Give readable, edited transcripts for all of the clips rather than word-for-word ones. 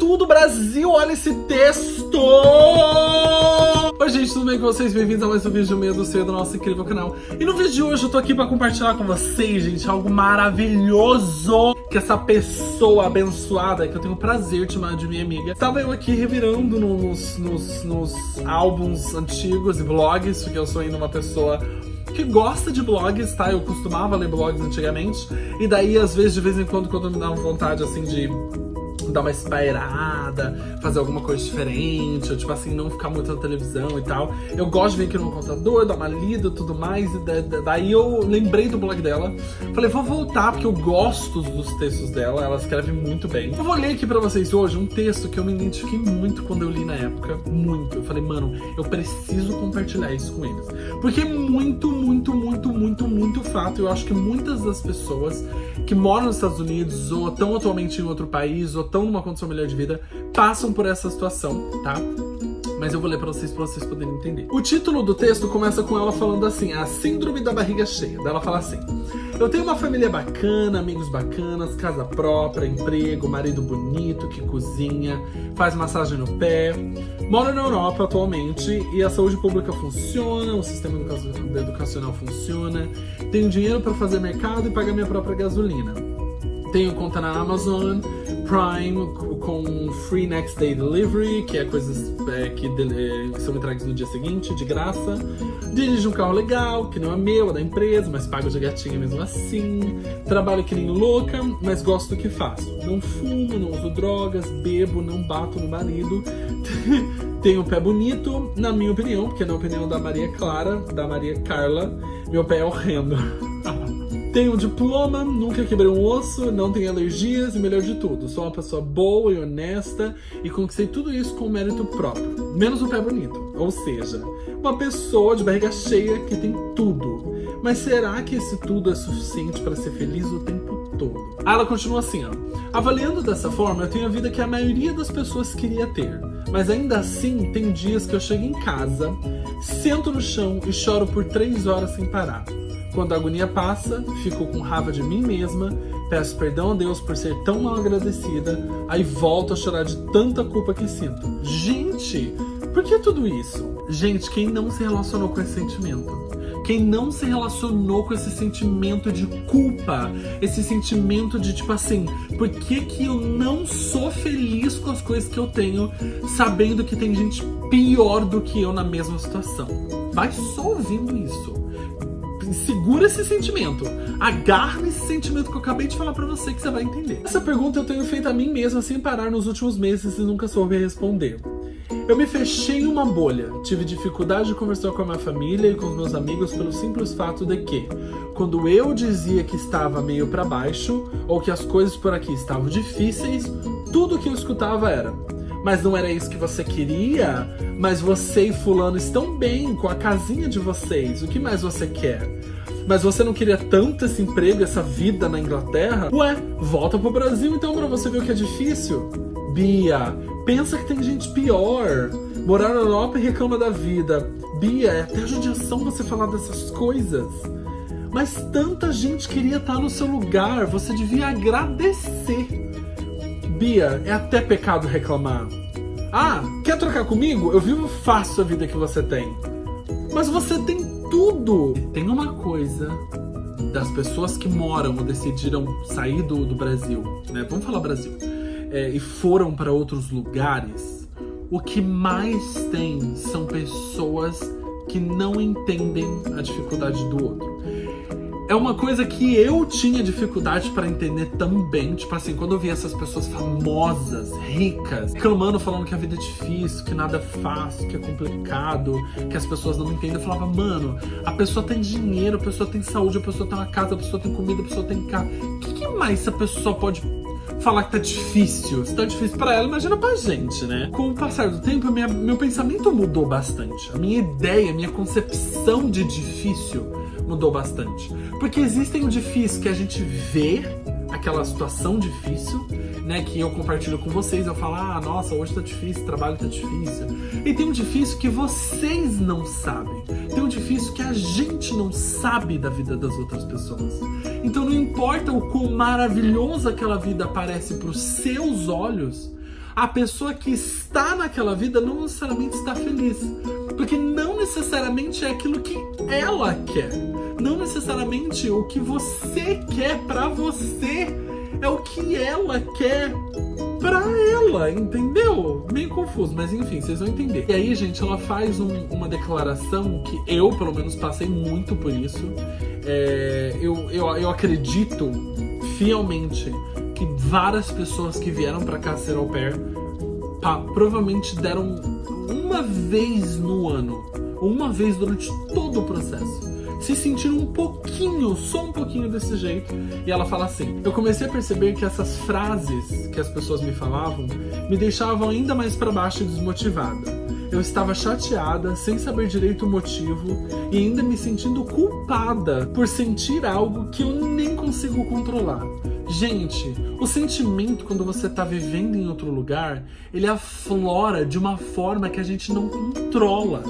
tudo, Brasil! Olha esse texto! Oi, gente, tudo bem com vocês? Bem-vindos a mais um vídeo meio do seu do nosso incrível canal. E no vídeo de hoje eu tô aqui pra compartilhar com vocês, gente, algo maravilhoso que essa pessoa abençoada, que eu tenho o prazer de chamar de minha amiga, estava eu aqui revirando nos álbuns antigos e blogs, porque eu sou ainda uma pessoa que gosta de blogs, tá? Eu costumava ler blogs antigamente, e daí, às vezes, de vez em quando me dava vontade, assim, de dar uma espairada, fazer alguma coisa diferente, ou tipo assim, não ficar muito na televisão e tal. Eu gosto de vir aqui no computador, dar uma lida e tudo mais, e daí eu lembrei do blog dela. Falei, vou voltar, porque eu gosto dos textos dela, ela escreve muito bem. Eu vou ler aqui pra vocês hoje um texto que eu me identifiquei muito quando eu li na época, muito. Eu falei, mano, eu preciso compartilhar isso com eles. Porque é muito fato. Eu acho que muitas das pessoas que moram nos Estados Unidos, ou estão atualmente em outro país, ou estão numa condição melhor de vida, passam por essa situação, tá? Mas eu vou ler pra vocês poderem entender. O título do texto começa com ela falando assim, a síndrome da barriga cheia. Daí ela fala assim: eu tenho uma família bacana, amigos bacanas, casa própria, emprego, marido bonito que cozinha, faz massagem no pé. Moro na Europa atualmente e a saúde pública funciona, o sistema educacional funciona. Tenho dinheiro para fazer mercado e pagar minha própria gasolina. Tenho conta na Amazon Prime com Free Next Day Delivery, que é coisas que são entregues no dia seguinte, de graça. Dirijo um carro legal, que não é meu, é da empresa, mas pago de gatinha mesmo assim. Trabalho que nem louca, mas gosto do que faço. Não fumo, não uso drogas, bebo, não bato no marido. Tenho um pé bonito, na minha opinião, porque na opinião da Maria Clara, da Maria Carla, meu pé é horrendo. Tenho um diploma, nunca quebrei um osso, não tenho alergias e melhor de tudo, sou uma pessoa boa e honesta e conquistei tudo isso com mérito próprio, menos o pé bonito. Ou seja, uma pessoa de barriga cheia que tem tudo. Mas será que esse tudo é suficiente para ser feliz o tempo todo? Ela continua assim, ó. Avaliando dessa forma, eu tenho a vida que a maioria das pessoas queria ter. Mas ainda assim, tem dias que eu chego em casa, sento no chão e choro por 3 horas sem parar. Quando a agonia passa, fico com raiva de mim mesma, peço perdão a Deus por ser tão mal agradecida, aí volto a chorar de tanta culpa que sinto. Gente, por que tudo isso? Gente, quem não se relacionou com esse sentimento? Quem não se relacionou com esse sentimento de culpa? Esse sentimento de tipo assim, por que eu não sou feliz com as coisas que eu tenho, sabendo que tem gente pior do que eu na mesma situação? Vai só ouvindo isso. Segura esse sentimento, agarra nesse sentimento que eu acabei de falar pra você, que você vai entender. Essa pergunta eu tenho feito a mim mesma sem parar nos últimos meses e nunca soube responder. Eu me fechei em uma bolha, tive dificuldade de conversar com a minha família e com os meus amigos pelo simples fato de que, quando eu dizia que estava meio pra baixo, ou que as coisas por aqui estavam difíceis, tudo que eu escutava era: mas não era isso que você queria? Mas você e fulano estão bem com a casinha de vocês, o que mais você quer? Mas você não queria tanto esse emprego, essa vida na Inglaterra? Ué, volta pro Brasil então pra você ver o que é difícil. Bia, pensa que tem gente pior. Morar na Europa e reclama da vida. Bia, é até judiação você falar dessas coisas. Mas tanta gente queria estar no seu lugar, você devia agradecer. Bia, é até pecado reclamar. Ah, quer trocar comigo? Eu vivo fácil a vida que você tem. Mas você tem tudo. Tem uma coisa das pessoas que moram ou decidiram sair do Brasil, né? Vamos falar Brasil. E foram para outros lugares. O que mais tem são pessoas que não entendem a dificuldade do outro. É uma coisa que eu tinha dificuldade pra entender também. Tipo assim, quando eu via essas pessoas famosas, ricas, reclamando, falando que a vida é difícil, que nada é fácil, que é complicado, que as pessoas não entendem, eu falava, mano, a pessoa tem dinheiro, a pessoa tem saúde, a pessoa tem uma casa, a pessoa tem comida, a pessoa tem carro. O que mais essa pessoa pode falar que tá difícil? Se tá difícil pra ela, imagina pra gente, né? Com o passar do tempo, meu pensamento mudou bastante. A minha ideia, a minha concepção de difícil mudou bastante. Porque existem o difícil que a gente vê, aquela situação difícil, né, que eu compartilho com vocês, eu falo, ah, nossa, hoje tá difícil, o trabalho tá difícil. E tem um difícil que vocês não sabem. Tem um difícil que a gente não sabe da vida das outras pessoas. Então não importa o quão maravilhosa aquela vida parece pros seus olhos, a pessoa que está naquela vida não necessariamente está feliz. Porque não necessariamente é aquilo que ela quer. Não necessariamente o que você quer pra você é o que ela quer pra ela, entendeu? Meio confuso, mas enfim, vocês vão entender. E aí, gente, ela faz uma declaração que eu, pelo menos, passei muito por isso. Eu acredito fielmente que várias pessoas que vieram pra cá ser au pair, provavelmente deram uma vez no ano, ou uma vez durante todo o processo, se sentiram um pouquinho, só um pouquinho desse jeito. E ela fala assim: eu comecei a perceber que essas frases que as pessoas me falavam me deixavam ainda mais pra baixo e desmotivada. Eu estava chateada, sem saber direito o motivo e ainda me sentindo culpada por sentir algo que eu nem consigo controlar. Gente, o sentimento, quando você tá vivendo em outro lugar, ele aflora de uma forma que a gente não controla.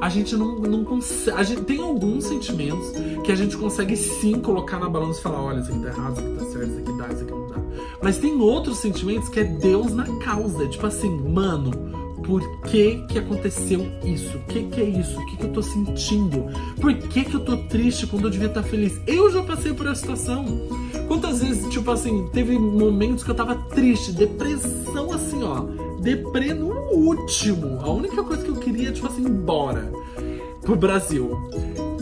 A gente não consegue. A gente tem alguns sentimentos que a gente consegue sim colocar na balança e falar: olha, isso aqui tá errado, isso aqui tá certo, isso aqui dá, isso aqui não dá. Mas tem outros sentimentos que é Deus na causa. Tipo assim, mano, por que aconteceu isso? O que é isso? O que eu tô sentindo? Por que eu tô triste quando eu devia estar feliz? Eu já passei por essa situação. Quantas vezes, tipo assim, teve momentos que eu tava triste, depressão assim, ó. Deprê no último. A única coisa que eu queria, tipo assim, ir embora pro Brasil.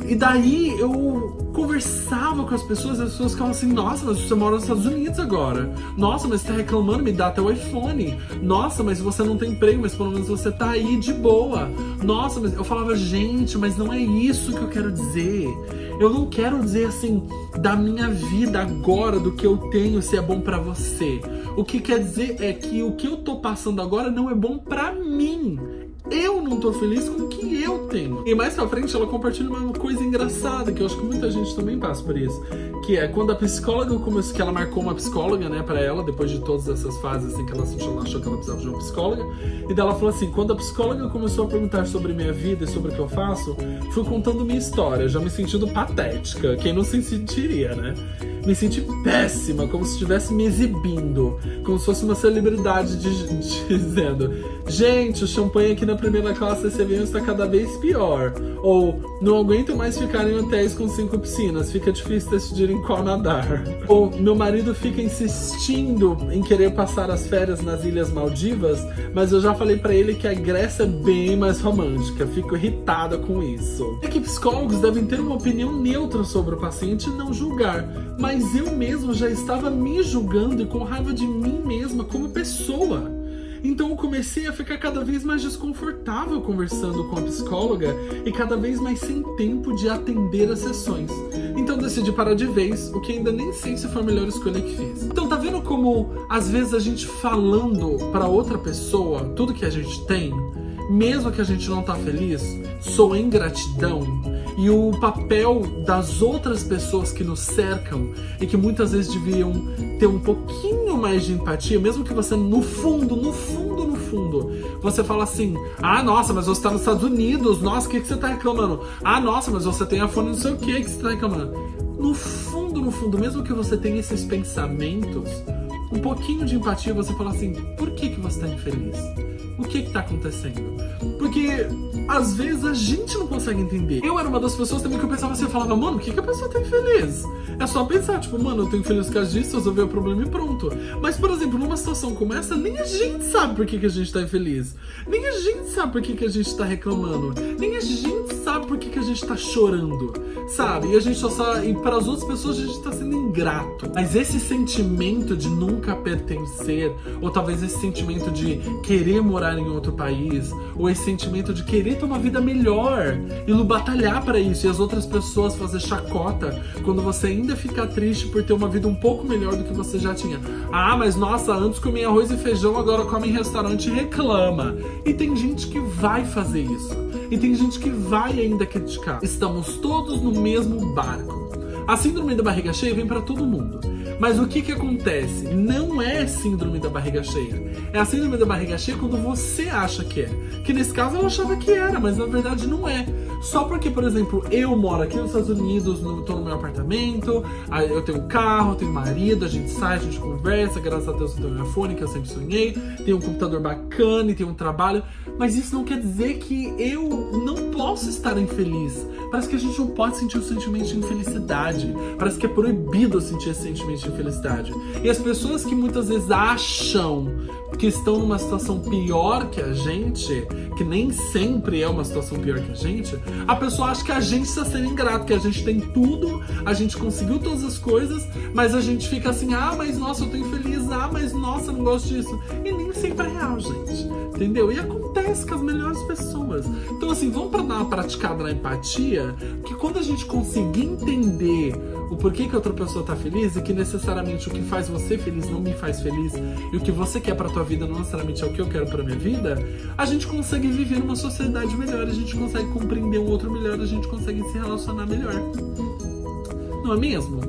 E daí eu conversava com as pessoas ficavam assim: nossa, mas você mora nos Estados Unidos agora. Nossa, mas você tá reclamando, me dá até o iPhone. Nossa, mas você não tem emprego, mas pelo menos você tá aí de boa. Nossa, mas eu falava: gente, mas não é isso que eu quero dizer. Eu não quero dizer assim, da minha vida agora, do que eu tenho, se é bom pra você. O que quer dizer é que o que eu tô passando agora não é bom pra mim. Eu não tô feliz com o que eu tenho. E mais pra frente ela compartilha uma coisa engraçada, que eu acho que muita gente também passa por isso. Que é quando a psicóloga começou, que ela marcou uma psicóloga, né, pra ela, depois de todas essas fases assim que ela achou que ela precisava de uma psicóloga. E daí ela falou assim: quando a psicóloga começou a perguntar sobre minha vida e sobre o que eu faço, fui contando minha história, já me sentindo patética. Quem não se sentiria, né? Me senti péssima, como se estivesse me exibindo, como se fosse uma celebridade dizendo: gente, o champanhe aqui na primeira classe CVM está cada vez pior. Ou, não aguento mais ficar em hotéis com 5 piscinas, fica difícil decidir em qual nadar. Ou, meu marido fica insistindo em querer passar as férias nas Ilhas Maldivas, mas eu já falei pra ele que a Grécia é bem mais romântica, fico irritada com isso. É que psicólogos devem ter uma opinião neutra sobre o paciente e não julgar, mas eu mesmo já estava me julgando e com raiva de mim mesma como pessoa. Então eu comecei a ficar cada vez mais desconfortável conversando com a psicóloga e cada vez mais sem tempo de atender as sessões. Então decidi parar de vez, o que ainda nem sei se foi a melhor escolha que fiz. Então tá vendo como às vezes a gente falando pra outra pessoa tudo que a gente tem, mesmo que a gente não tá feliz, soa ingratidão? E o papel das outras pessoas que nos cercam e que muitas vezes deviam ter um pouquinho mais de empatia, mesmo que você no fundo, você fala assim: ah, nossa, mas você tá nos Estados Unidos, nossa, o que você tá reclamando? Ah, nossa, mas você tem iPhone não sei o que você tá reclamando? No fundo, mesmo que você tenha esses pensamentos, um pouquinho de empatia, você fala assim: por que você tá infeliz? O que tá acontecendo? Porque às vezes a gente não consegue entender. Eu era uma das pessoas também que eu pensava assim, eu falava: mano, por que a pessoa tá infeliz? É só pensar, tipo, mano, eu tô infeliz por causa disso, resolver o problema e pronto. Mas, por exemplo, numa situação como essa, nem a gente sabe por que a gente tá infeliz. Nem a gente sabe por que a gente tá reclamando. Nem a gente sabe por que a gente tá chorando, sabe? E a gente e para as outras pessoas a gente tá sendo ingrato. Mas esse sentimento de nunca pertencer, ou talvez esse sentimento de querer morar em outro país, ou esse sentimento de querer ter uma vida melhor e batalhar para isso, e as outras pessoas fazer chacota quando você ainda fica triste por ter uma vida um pouco melhor do que você já tinha. Ah, mas nossa, antes comia arroz e feijão, agora come em restaurante e reclama. E tem gente que vai fazer isso. E tem gente que vai ainda criticar. Estamos todos no mesmo barco. A síndrome da barriga cheia vem pra todo mundo. Mas o que acontece? Não é síndrome da barriga cheia. É a síndrome da barriga cheia quando você acha que é. Que nesse caso ela achava que era, mas na verdade não é. Só porque, por exemplo, eu moro aqui nos Estados Unidos, tô no meu apartamento, eu tenho um carro, eu tenho um marido, a gente sai, a gente conversa, graças a Deus eu tenho um iPhone que eu sempre sonhei, tenho um computador bacana e tenho um trabalho, mas isso não quer dizer que eu não posso estar infeliz. Parece que a gente não pode sentir o sentimento de infelicidade. Parece que é proibido sentir esse sentimento de infelicidade. E as pessoas que muitas vezes acham que estão numa situação pior que a gente, que nem sempre é uma situação pior que a pessoa acha que a gente está sendo ingrato, que a gente tem tudo, a gente conseguiu todas as coisas, mas a gente fica assim, mas nossa, eu tô infeliz, mas nossa, eu não gosto disso. E nem sempre é real, gente. Entendeu? E acontece com as melhores pessoas. Então assim, vamos dar uma praticada na empatia, que quando a gente conseguir entender o porquê que a outra pessoa tá feliz e que necessariamente o que faz você feliz não me faz feliz e o que você quer pra tua vida não necessariamente é o que eu quero pra minha vida, a gente consegue viver numa sociedade melhor, a gente consegue compreender o outro melhor, a gente consegue se relacionar melhor. Não é mesmo?